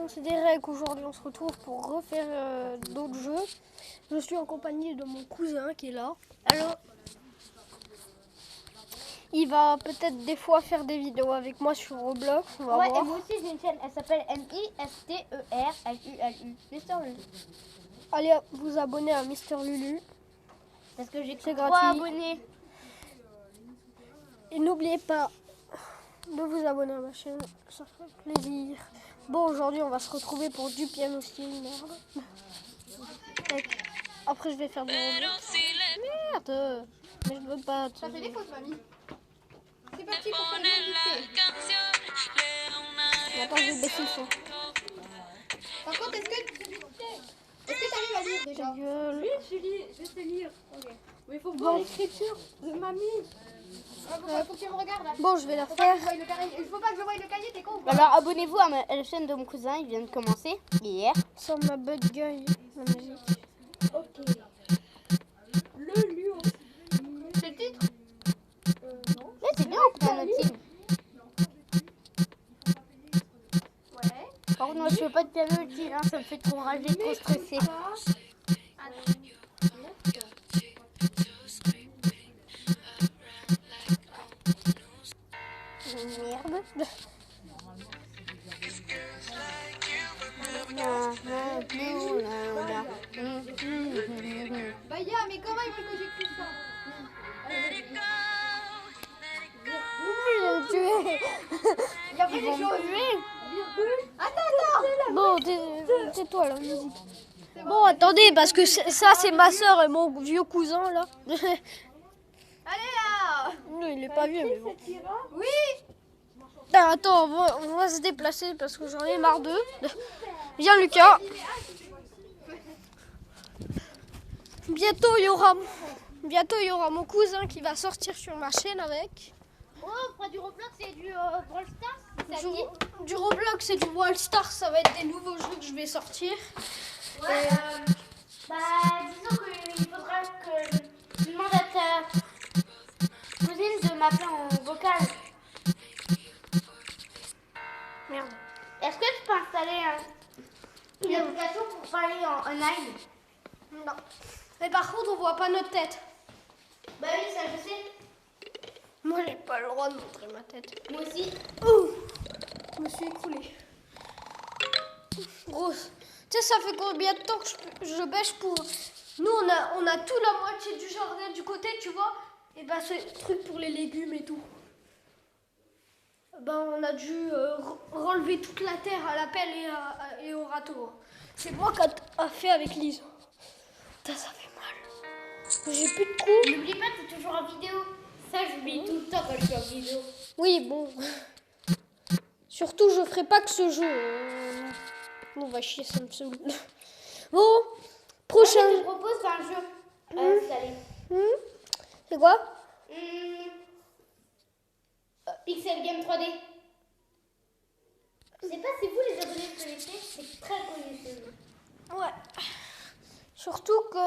c'est des règles. Aujourd'hui, on se retrouve pour refaire d'autres jeux. Je suis en compagnie de mon cousin qui est là. Alors, il va peut-être des fois faire des vidéos avec moi sur Roblox. On va ouais, voir. et moi aussi j'ai une chaîne, elle s'appelle MISTERLULU. Mister Lulu. Allez vous abonner à Mister Lulu. Parce que j'ai C'est 3 gratuit. abonnés. Et n'oubliez pas de vous abonner à ma chaîne, ça fait plaisir. Bon, aujourd'hui, on va se retrouver pour du piano style, merde. Après, je vais faire du Roblox. Merde. Mais je veux pas. Ça fait des fautes, mamie. C'est parti pour faire une dictée. Attends, je vais baisser le son. Par contre, est-ce que t'arrives à lire déjà? Ta gueule. Oui, je sais lire. Ok. Mais il faut Bon. voir l'écriture de mamie. Faut que tu me regardes là. Bon, je vais la Faut pas que faire. je voie le cahier. Il faut pas que je voie le cahier, t'es con ou quoi? Alors abonnez-vous à la chaîne de mon cousin, il vient de commencer hier. Sans ma bad guy, la musique. Ok. Le lieu. C'est le titre? Non. Ouais, c'est bien, on prend notre team. Ouais. Par contre, moi je fais pas de piano utile, hein, ça me fait trop rager, trop stresser. Merde. Bah ya, mais comment ils veulent que j'écrive ça? Je vais le tuer. Il y a pas des choses. Attends. Bon, tais-toi la musique. Bon, attendez, parce que ça, c'est ma soeur et mon vieux cousin, là. Allez là. Non, il est pas vieux, mais bon. Oui. Ah, attends, on va se déplacer parce que j'en ai marre d'eux. Viens, Lucas. Bientôt, il y aura mon cousin qui va sortir sur ma chaîne avec. Oh, on fera du Roblox et du Brawl Stars, ça dit. Du Roblox et du Brawl Stars, ça va être des nouveaux jeux que je vais sortir. Ouais, bah disons qu'il faudra que tu demandes à ta cousine de m'appeler en vocal. Merde. Est-ce que tu peux installer une application pour parler en online? Non. Mais par contre, on voit pas notre tête. Bah oui, ça je sais. Moi, j'ai pas le droit de montrer ma tête. Moi aussi. Ouh, je me suis écroulée. Grosse. Tu sais, ça fait combien de temps que je bêche pour... Nous, on a tout la moitié du jardin du côté, tu vois. Et ben, ce truc pour les légumes et tout. Ben, on a dû relever toute la terre à la pelle et au râteau. C'est moi qui a fait avec Lise. Putain, ça fait mal. J'ai plus de coups. N'oublie pas, t'es toujours en vidéo. Ça, j'oublie tout le temps quand je suis en vidéo. Oui, bon. Surtout, je ferai pas que ce jeu. On va chier, ça me saoule. Bon, prochain. Moi, je te propose un jeu à installer. C'est quoi? Pixel Game 3D. Je sais pas si vous, les abonnés, connaissez, c'est très connu ce jeu. Ouais. Surtout que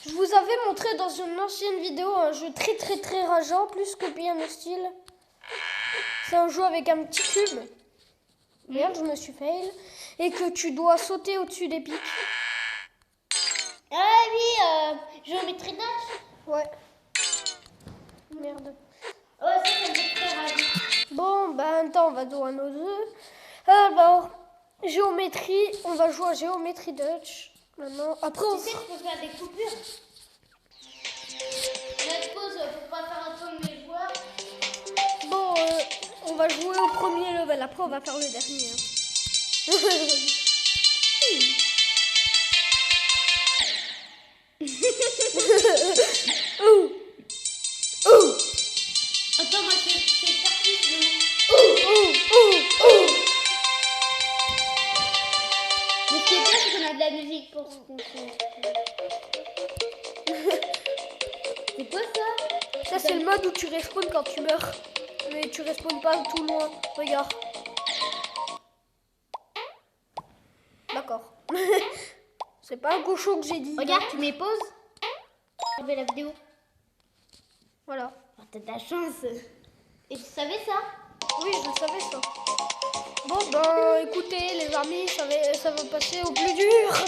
je vous avais montré dans une ancienne vidéo un jeu très rageant, plus que Piano Style. C'est un jeu avec un petit cube. Merde, je me suis fail. Et que tu dois sauter au-dessus des pics. Ah oui, géométrie Dash. Ouais. Merde. Ouais, ça me fait très rager. Bon, ben attends, on va jouer à nos jeux. Alors, géométrie, on va jouer à géométrie Dutch. Maintenant, après on... Tu sais, je peux faire des coupures. Notre pause pour pas faire attendre mes joueurs. Bon, on va jouer au premier level. Après, on va faire le dernier. Attends, moi, c'est faire plus de... Mais ce qui est bien, c'est qu'on a de la musique pour ce qu'on fait. C'est quoi ça? Ça, c'est le mode où tu respawns quand tu meurs. Mais tu respawns pas tout loin. Regarde. D'accord. C'est pas un cochon que j'ai dit. Regarde, tu mets pause. Je vais la vidéo. Voilà. Oh, t'as de la chance. Et tu savais ça? Oui, je savais ça. Bon, ben, écoutez, les amis, ça va passer au plus dur.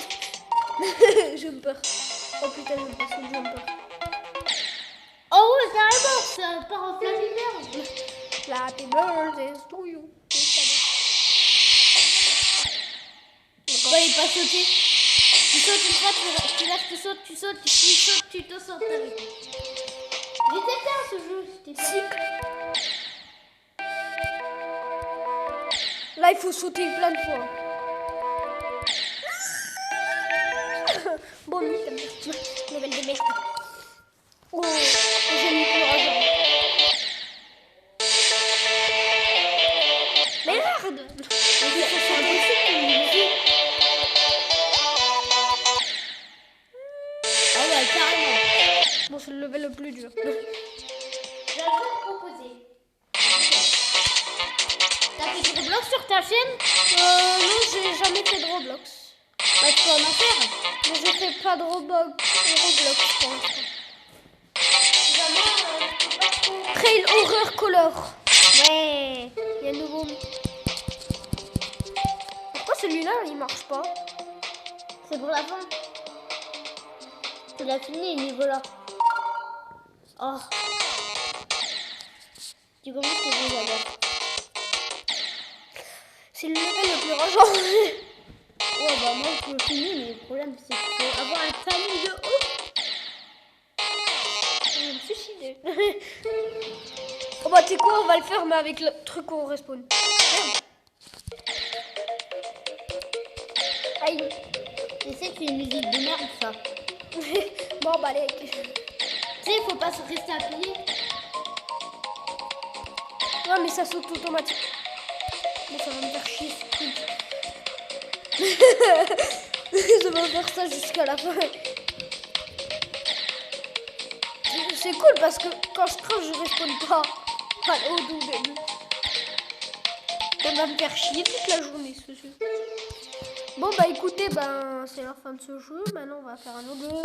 Jumper. Oh putain, j'aime pas ce jumper. Oh ouais, carrément, ça part en Flappy Bird. Happy birthday to you. Bah, il pas sauté. Tu sautes une fois, tu lâches, tu sautes, tu sautes, tu sautes, tu te sautes. J'étais bien ce jeu, c'était bien. Là, il faut sauter plein de fois. Bon, nouvelle de mec. Oh, j'ai mis plus argent. Merde! Ah ouais, carrément. Bon, c'est le level le plus dur. J'ai un jeu à te proposer. T'as fait du Roblox sur ta chaîne? Non, j'ai jamais fait de Roblox. Bah, tu peux en faire. Mais je fais pas de Roblox pour l'instant. Trail Horror Color. Ouais. Il y a un nouveau. Pourquoi celui-là il marche pas? C'est pour la fin. Tu l'as fini, le niveau là. Oh. Tu commences tes jeux là-bas. C'est le level le plus rageant. Ouais, bah moi je le finis, mais le problème c'est qu'il faut avoir un timing de ouf. Je vais me suicider. Oh bah tu sais quoi, on va le faire mais avec le truc où on respawn. Merde. Aïe. Tu sais que c'est une musique de merde ça. Bon bah allez. Tu sais, il faut pas se rester appuyé. Ouais mais ça saute automatique. Bon ça va me faire chier ce truc. Je vais faire ça jusqu'à la fin. C'est cool parce que quand je crache je respawn pas. Enfin, au tout début. Ça va me faire chier toute la journée ce jeu. Bon bah écoutez, ben c'est la fin de ce jeu. Maintenant on va faire un autre jeu.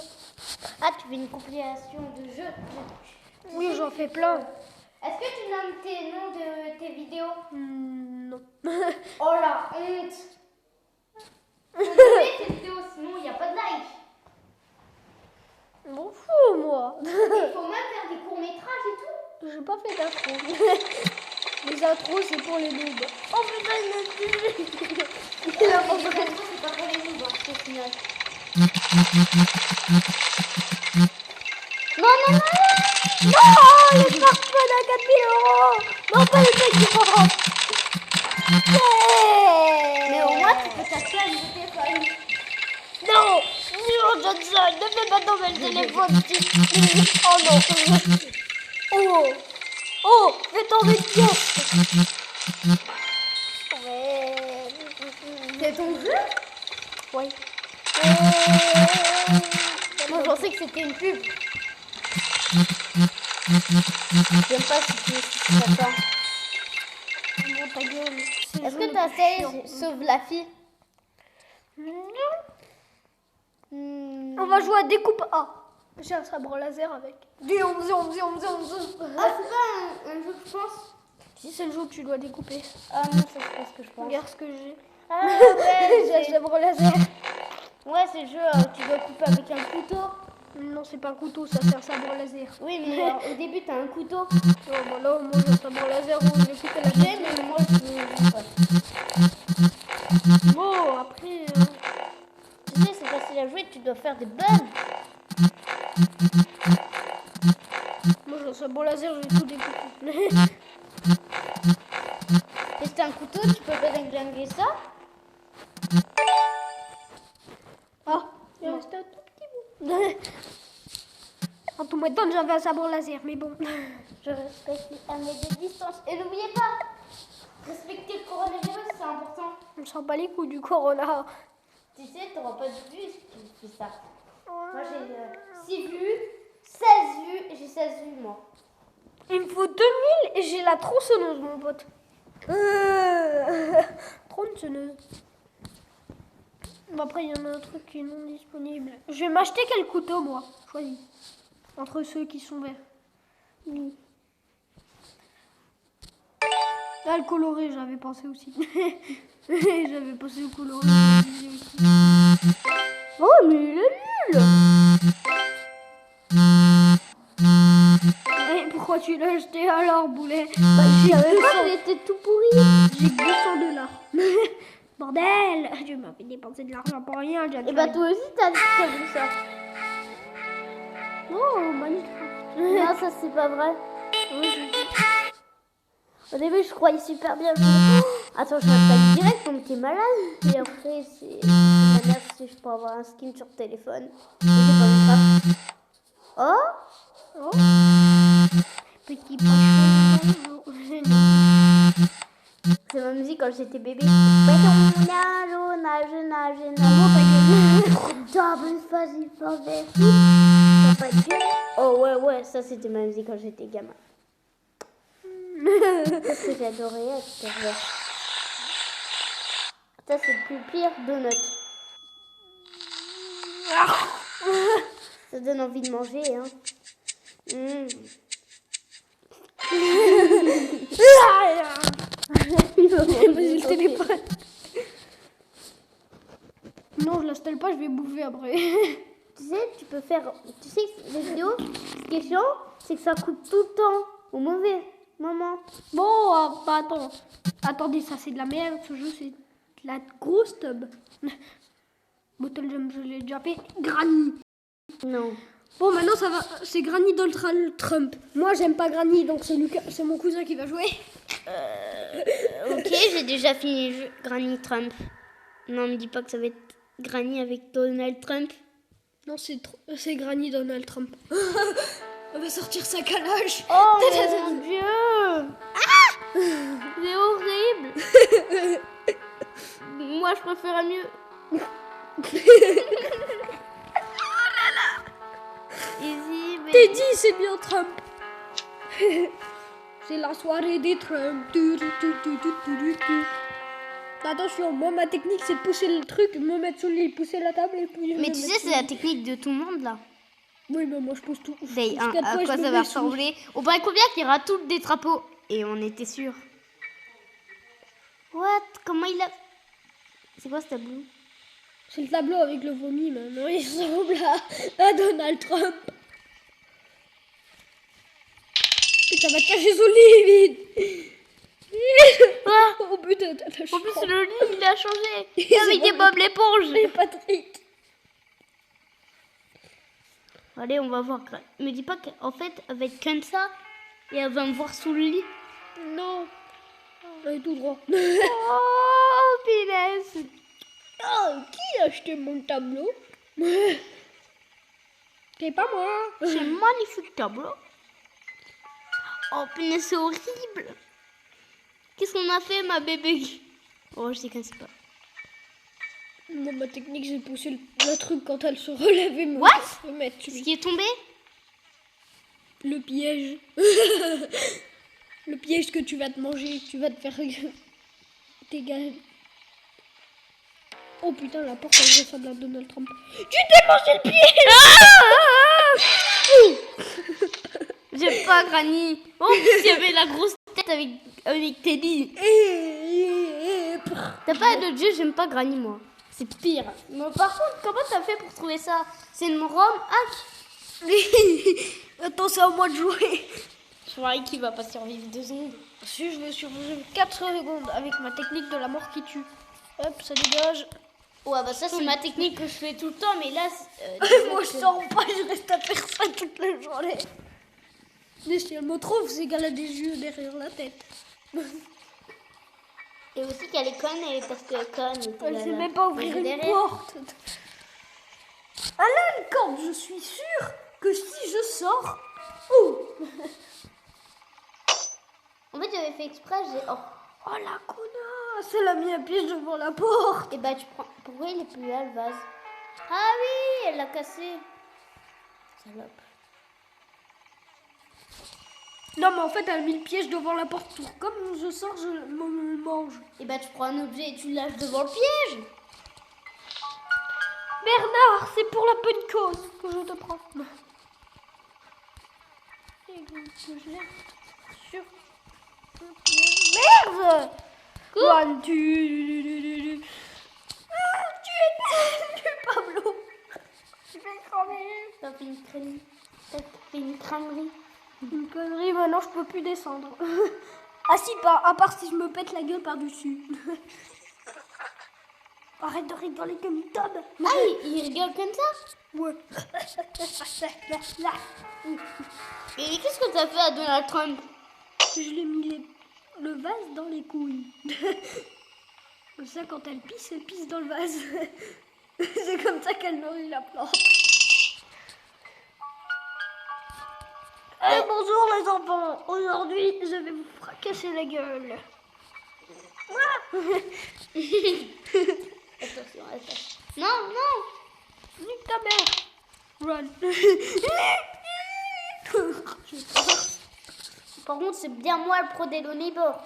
Ah, tu fais une compilation de jeux. Oui, j'en fais plein. Est-ce que tu nommes tes noms de tes vidéos? Non. Oh la honte. Faut nommer tes vidéos, sinon il n'y a pas de like. M'en fous moi. Il faut même faire des courts-métrages et tout. J'ai pas fait d'intro. Les intros c'est pour les noobs. Oh putain il m'a tué. Les intros, c'est pas pour les noobs, hein, au final. Non, non, non, non. Non, le smartphone à 4000 €. Non, pas le truc qui prend. Mais au moins, tu peux t'acheter un nouveau téléphone. Non, non, Johnson, ne fais pas tomber le téléphone. Oh non. Oh, oh, fais tomber une pièce. Ouais. C'est ton jeu? Oui. Moi, je pensais que c'était une pub. J'aime pas si tu t'attends. Bon, ta gueule. Est-ce que t'as fait Sauve la fille? On va jouer à découpe A. J'ai un sabre laser avec. Zion, zion, zion, zion, zion. Ah, c'est pas un jeu que je pense? Si c'est le jeu que tu dois découper. Ah non, c'est pas ce que je pense. Regarde ce que j'ai. Ah ouais, J'ai un sabre laser. ouais, c'est le jeu où tu dois couper avec un couteau. Non, c'est pas un couteau, ça c'est un sabre laser. Oui, mais au début, t'as un couteau. Oh, bon, là, moi j'ai un sabre laser où j'ai coupé la J'ai, tête. mais moi, je veux pas. Bon, après. Tu sais, c'est facile à jouer, tu dois faire des bugs. Moi j'ai un sabre laser, je vais tout découper. Et si t'as un couteau, tu peux pas déglinguer ça. Ah, il reste un tout petit bout. En tout temps, j'avais un sabre laser, mais bon. Je respecte les 1 mètre de distance. Et n'oubliez pas, respecter le coronavirus, c'est important. On s'en bat les couilles du corona. Tu sais, t'auras pas de vues si tu fais ça. Moi, j'ai 6 vues, 16 vues, et j'ai 16 vues, moi. Il me faut 2000 et j'ai la tronçonneuse, mon pote. Tronçonneuse. Bon, après, il y en a un truc qui est non disponible. Je vais m'acheter quel couteau, moi? Choisis. Entre ceux qui sont verts. Oui. Ah, le coloré, j'avais pensé aussi. J'avais pensé au coloré. Oh, mais il est nul. Et pourquoi tu l'as acheté alors, Boulet? Bah, je savais pas qu'il était tout pourri. J'ai 200 $. Bordel! Je m'avais dépensé de l'argent pour rien. Et bah, toi aussi, t'as vu ça. Oh, Minecraft. Non, ça, c'est pas vrai. Au début, je croyais super bien. Attends, je m'appelle direct comme t'es malade. Et après, c'est ma mère si je peux avoir un skin sur téléphone. Et j'ai pas vu ça. Oh, Oh. Petit pochon. c'est ma musique quand j'étais bébé. Oh ouais, ça c'était ma musique quand j'étais gamin. Qu'est-ce que j'adorais être pervers. Ça c'est le plus pire donut. Ça donne envie de manger, hein. Vas-y, le téléphone. Non, je l'installe pas, je vais bouffer après. Tu sais, tu peux faire... Tu sais, les vidéos, ce qui est chiant, c'est que ça coupe tout le temps. Au mauvais moment. Bon, bah, attends. Attendez, ça c'est de la merde. Ce jeu, c'est de la grosse tub. Bottle Jump, je l'ai déjà fait. Granny. Non. Bon, maintenant, ça va. C'est Granny Donald Trump. Moi, j'aime pas Granny, donc c'est Lucas, c'est mon cousin qui va jouer. Ok, j'ai déjà fini le jeu Granny Trump. Non, me dis pas que ça va être Granny avec Donald Trump. Non, c'est Granny Donald Trump. Elle va sortir sa calage. Oh mon Dieu. C'est horrible. Moi, je préférais mieux. Easy, mais... T'es dit, c'est bien Trump. C'est la soirée des Trump. Attention, moi ma technique c'est de pousser le truc, me mettre sur le lit, pousser la table et puis. Mais tu sais, c'est la technique de tout le monde là. Oui, mais moi je pousse tout. Day 1, à quoi ça va ressembler? On paraît combien qu'il y aura toutes des drapeaux? Et on était sûr. What? Comment il a... C'est quoi ce tableau? C'est le tableau avec le vomi maintenant, il ressemble à Donald Trump. Putain, va te cacher sous le lit, vite. Ah. Oh putain, t'as En plus, le lit, il a changé. Avec des Bob l'éponge. C'est Patrick. Allez, on va voir. Me dis pas qu'en fait, avec comme ça, et elle va me voir sous le lit. Non. Allez, tout droit. Oh, punaise. Oh, qui a acheté mon tableau? C'est pas moi. C'est un magnifique tableau. Oh, punaise, c'est horrible. Qu'est-ce qu'on a fait, ma bébé? Oh, je sais qu'elle sait pas. Moi, ma technique, c'est de pousser le truc quand elle se relève et me What? mettre Ce qui est tombé? le piège. Le piège que tu vas te manger, tu vas te faire t'égaler. Oh putain, la porte, elle ressemble à Donald Trump. Tu t'es mangé le pied. J'aime pas Granny. Oh, en plus, il y avait la grosse tête avec Teddy. T'as pas de jeu, j'aime pas Granny, moi. C'est pire. Mais par contre, comment t'as fait pour trouver ça? C'est une ROM hack. Attends, c'est à moi de jouer. Je croyais qu'il va pas survivre 2 secondes. Si je veux survivre 4 secondes avec ma technique de la mort qui tue. Hop, ça dégage. Ouais, bah ça, c'est ma technique que je fais tout le temps, mais là... Moi, je sors pas, je reste à faire ça toute la journée. Mais si elle me trouve, c'est qu'elle a des yeux derrière la tête. Et aussi qu'elle est conne, parce que conne... Elle sait même pas ouvrir une porte. Alain, quand je suis sûre que si je sors... Oh, En fait, j'avais fait exprès, j'ai... Oh. oh la connasse, elle a mis un piège devant la porte. Et bah, tu prends... Pourquoi il est plus là, le vase? Ah oui, elle l'a cassé. Salope. Non, mais en fait, elle a mis le piège devant la porte. Comme je sors, je me mange. Et bah, tu prends un objet et tu le lâches devant le piège. Bernard, c'est pour la bonne cause que je te prends. Et que je l'ai sur Merde. One, two. Tu es nul, Pablo. Je vais crever. T'as fait une crânerie. T'as fait une crânerie. Une connerie, maintenant je peux plus descendre. Ah si, à part si je me pète la gueule par-dessus. Arrête de rigoler comme une tome. Ah, il rigole comme ça? Ouais. Et qu'est-ce que t'as fait à Donald Trump? Je lui ai mis le vase dans les couilles. Comme ça, quand elle pisse dans le vase. C'est comme ça qu'elle nourrit la plante. Bonjour les enfants. Aujourd'hui, je vais vous fracasser la gueule. Attention, attention. Non, non. Nique ta mère. Run. Par contre, c'est bien moi le pro des Lonibor.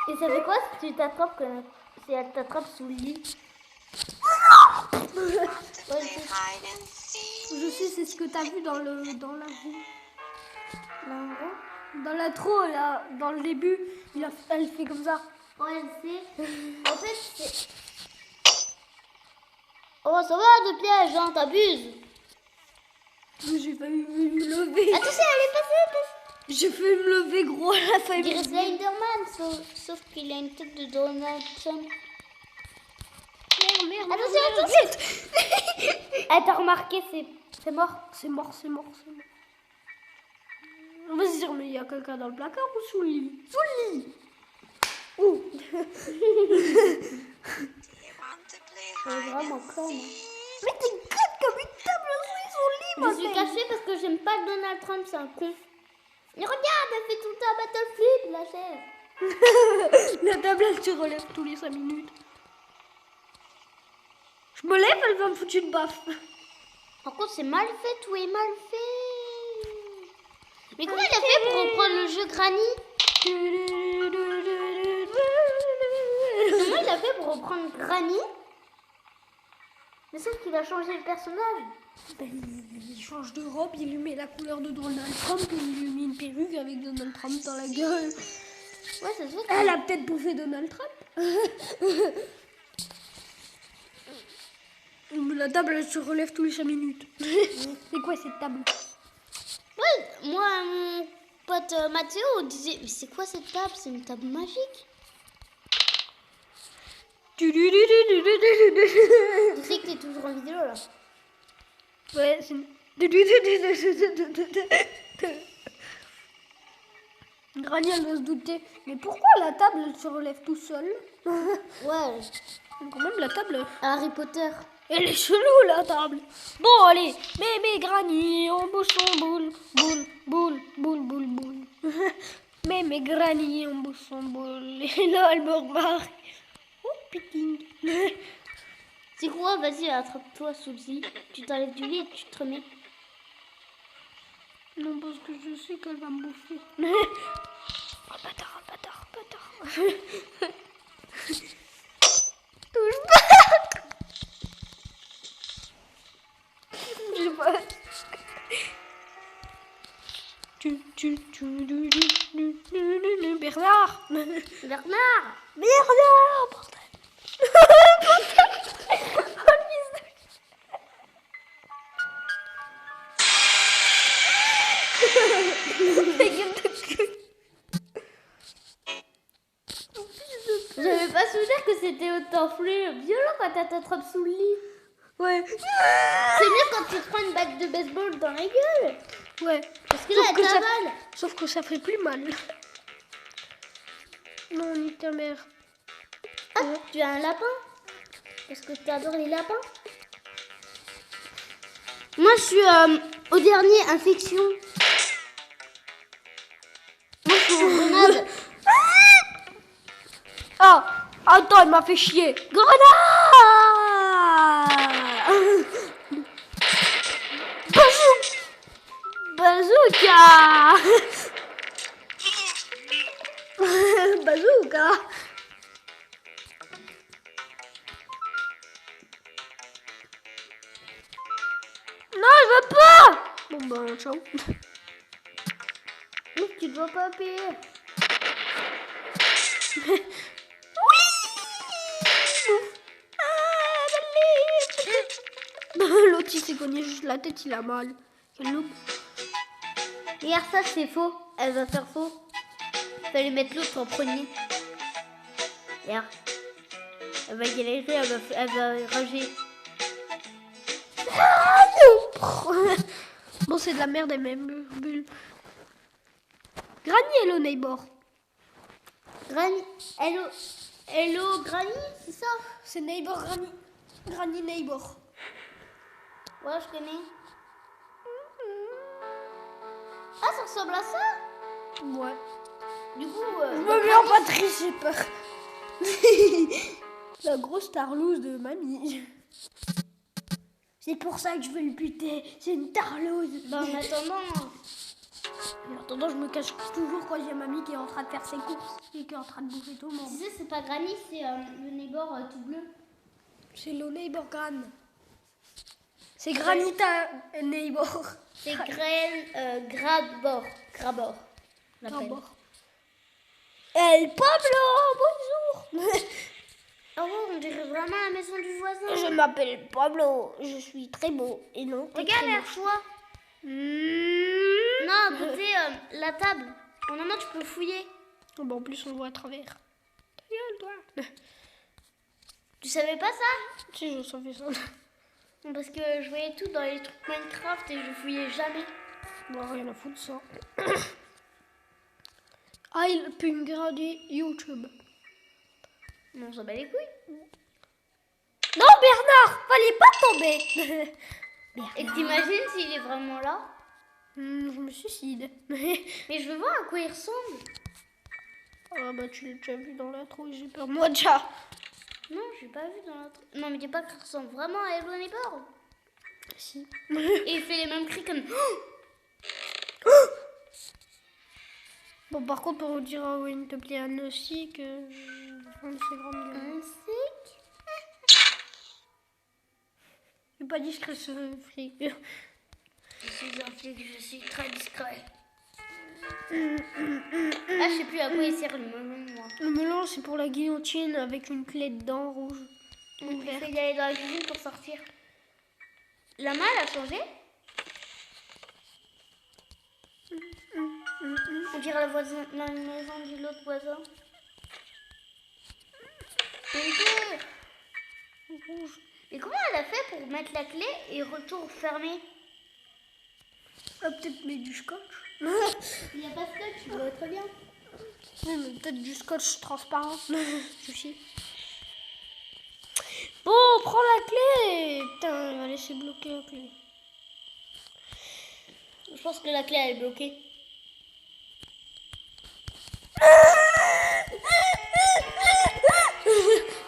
Et ça fait quoi si tu t'attrapes si elle t'attrape sous le lit? Ouais, Je sais, c'est ce que t'as vu dans la rue. Dans l'intro, là, dans le début, elle fait comme ça. ouais, je sais. En fait, c'est... Oh, ça va de piège, hein, t'abuses. J'ai failli me lever. Attention, elle est passée. J'ai failli me lever, gros, elle a On failli dirait me lever. Slenderman, sauf qu'il a une tête de Donald Trump. Merde. Attention. Elle t'a remarqué, c'est mort. C'est mort. Vas-y, dire, mais il y a quelqu'un dans le placard ou sous le lit? Sous le lit. Ouh. C'est vraiment con. Mais t'es conne comme une table sous son lit, Je suis cachée parce que j'aime pas Donald Trump, c'est un con. Mais regarde, elle fait tout le temps Battleflip, la chaise. La table, elle se relève tous les 5 minutes. Je me lève, elle va me foutre une baffe. Par contre, c'est mal fait, tout est mal fait. Mais comment il a fait pour reprendre le jeu Granny? Comment il a fait pour reprendre Granny? Mais sauf qu'il a changé le personnage. Ben, il change de robe, il lui met la couleur de Donald Trump, il lui met une perruque avec Donald Trump dans la gueule. Ouais, ça se voit. Elle a peut-être bouffé Donald Trump. La table, elle se relève tous les 5 minutes. C'est quoi cette table? Ouais, moi, mon pote Mathéo disait, mais c'est quoi cette table? C'est une table magique. Tu sais que t'es toujours en vidéo là. Ouais, c'est... Granny, elle doit se douter. Mais pourquoi la table, elle se relève tout seule? Ouais, Quand même, la table... Harry Potter. Elle est chelou, la table. Bon, allez. Mais Granny, on bouge son boule. Boule. Mais Granny, on bouge son boule. Et là, elle me remarque. Oh, piking. C'est quoi? Vas-y, attrape-toi sous le lit. Tu t'enlèves du lit et tu te remets. Non, parce que je sais qu'elle va me bouffer. Oh, bâtard. Touche pas. Je sais pas. Bernard, bordel. J'avais pas souvenir que c'était autant violent quand elle t'attrape sous le lit. Ouais. C'est mieux quand tu te prends une batte de baseball dans la gueule. Ouais. Parce que là, elle t'avale. Sauf que ça fait plus mal. Non, nique ta mère. Ah, tu as un lapin? Est-ce que tu adores les lapins? Moi, je suis au dernier infection. Moi, je suis en grenade. Ah, attends, il m'a fait chier. Grenade! Bazooka! Bazooka! Non, je veux pas! Bon, bah, ciao. tu dois pas payer. L'autre il s'est cogné juste la tête, il a mal. Quel loup. Regarde ça, c'est faux. Elle va faire faux. Fallait mettre l'autre en premier. Regarde. Elle va galérer, elle va rager. Bon, c'est de la merde, et même bulle. Granny, hello neighbor. Granny, hello Granny, c'est ça? C'est neighbor Granny. Granny neighbor. Ouais, je connais. Ah, ça ressemble à ça? Ouais. Du coup, Je me mets en Patrice, j'ai peur. La grosse tarlouse de mamie. C'est pour ça que je veux le buter. C'est une tarlouse. bah, en attendant, En attendant, je me cache toujours quand j'ai mamie qui est en train de faire ses courses et qui est en train de bouffer tout le monde. tu sais, c'est pas Granny, c'est le neighbor tout bleu. C'est le neighbor Gran. C'est Granita neighbor. C'est Grabor. Grabor. on l'appelle. D'abord. El Pablo, bonjour. Oh, on dirait vraiment la maison du voisin. Je m'appelle Pablo, je suis très beau et non. Regarde vers toi. Non, à côté, la table. En moment, tu peux fouiller. Bon, en plus, on voit à travers. Ta gueule, toi. Tu savais pas ça? Si, je savais ça. Non, parce que je voyais tout dans les trucs Minecraft et je fouillais jamais. Bon, rien à foutre, ça. I'll regarder YouTube. Non, ça bat les couilles. Non, Bernard, fallait pas tomber. Et t'imagines s'il est vraiment là? Je me suicide. Mais je veux voir à quoi il ressemble. Ah bah, tu l'as déjà vu dans l'intro, j'ai peur. Moi, déjà. Non, j'ai pas vu dans l'autre. Non, mais dis pas qu'il ressemble vraiment à Hello Neighbor. Si. Et il fait les mêmes cris comme. Bon, par contre, pour vous dire à Wayne te plaît Anne aussi, que c'est grande gueule. Un sec. C'est pas discret ce fric. Je suis un flic, je suis très discret. Ah, je sais plus à quoi il sert le melon, moi. Le melon, c'est pour la guillotine avec une clé dedans rouge. Il fait y aller dans la cuisine pour sortir. La malle a changé? On dirait la maison de l'autre voisin. Rouge. Et comment elle a fait pour mettre la clé et retour fermé? Ah, peut-être mais du scotch. Il n'y a pas de scotch, tu vois très bien. Oui, mais peut-être du scotch transparent. Sushi. Bon, prends la clé. Putain, il va laisser bloquer la clé. Je pense que la clé elle est bloquée.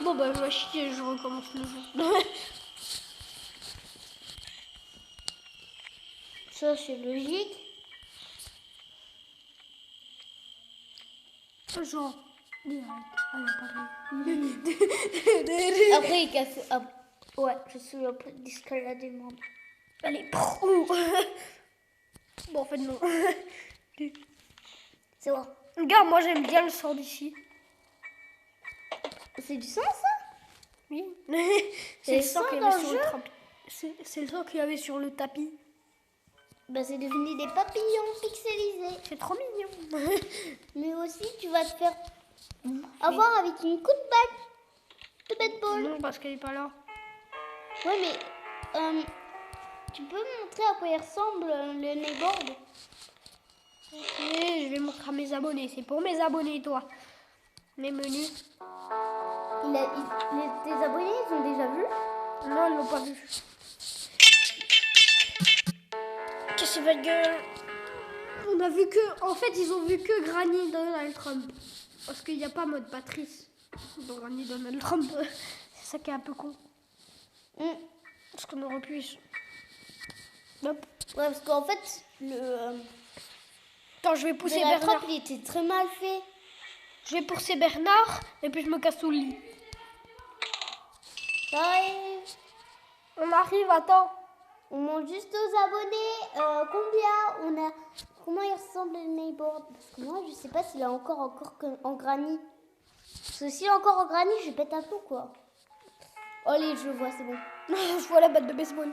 Bon, bah, je vais chier, je recommence le jeu. Ça c'est logique. Genre, direct. Ah, Après il casse. Ah, ouais, je suis un peu discret là des membres. allez, bon, en fait, non. C'est bon. Regarde, moi, j'aime bien le sang d'ici. C'est du sang ça? Oui. C'est le le sang sang qu'il y dans avait le sur jeu? le tapis. C'est le sang qu'il y avait sur le tapis. Bah c'est devenu des papillons pixelisés. C'est trop mignon. Mais aussi tu vas te faire avoir avec une coup de balle de baseball. Non, parce qu'elle est pas là. Ouais mais tu peux me montrer à quoi il ressemble le neighborhood? Et je vais montrer à mes abonnés. C'est pour mes abonnés, toi. Les menus. Tes abonnés ils ont déjà vu? Non, ils l'ont pas vu. Qu'est-ce que votre gueule? On a vu que... En fait, ils ont vu que Granny Donald Trump. Parce qu'il n'y a pas mode Patrice dans Granny Donald Trump. C'est ça qui est un peu con. Parce qu'on aurait pu... Hop. Ouais parce qu'en fait le Attends, je vais pousser Donald Bernard. Trump il était très mal fait. Je vais pousser Bernard et puis je me casse sous le lit. Ça arrive. On arrive, attends. On monte juste aux abonnés. Combien on a? comment il ressemble le neighbor. Parce que moi, je sais pas s'il est encore en granit. Parce que s'il est encore en granit, je pète un peu, quoi. Oh, allez, je le vois, c'est bon. Je vois la batte de baseball.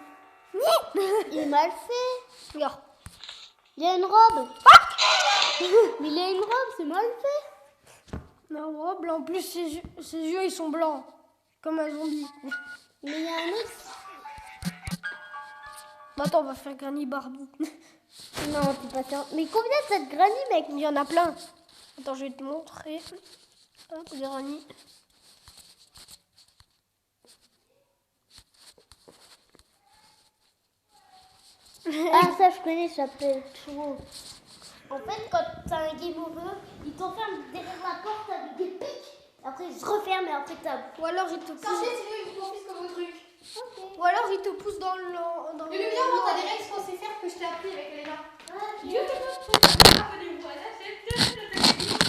Il est mal fait. Regarde. Il a une robe. Mais il a une robe, c'est mal fait. La robe, en plus, ses yeux, ils sont blancs. Comme un zombie. Mais il y a un os. Bah, attends, on va faire Granny Barbie. Non, c'est pas ça. Mais combien t'as de granny, mec? Il y en a plein. Attends, je vais te montrer. Hop, Granny. Ah, ça, je connais, ça s'appelle Churro. En fait, quand t'as un game over, il t'enferme derrière la porte avec des pics. Après, il se referme et après, t'as... Ou alors, il te pousse. Sachez, c'est lui qui confisque vos trucs. Ok. Ou alors, il te pousse dans le. Dans Mais le bien, moi, t'as des règles censées faire que je t'ai appris avec les gars. Ah, Dieu te montre. Abonnez-vous à la chaîne.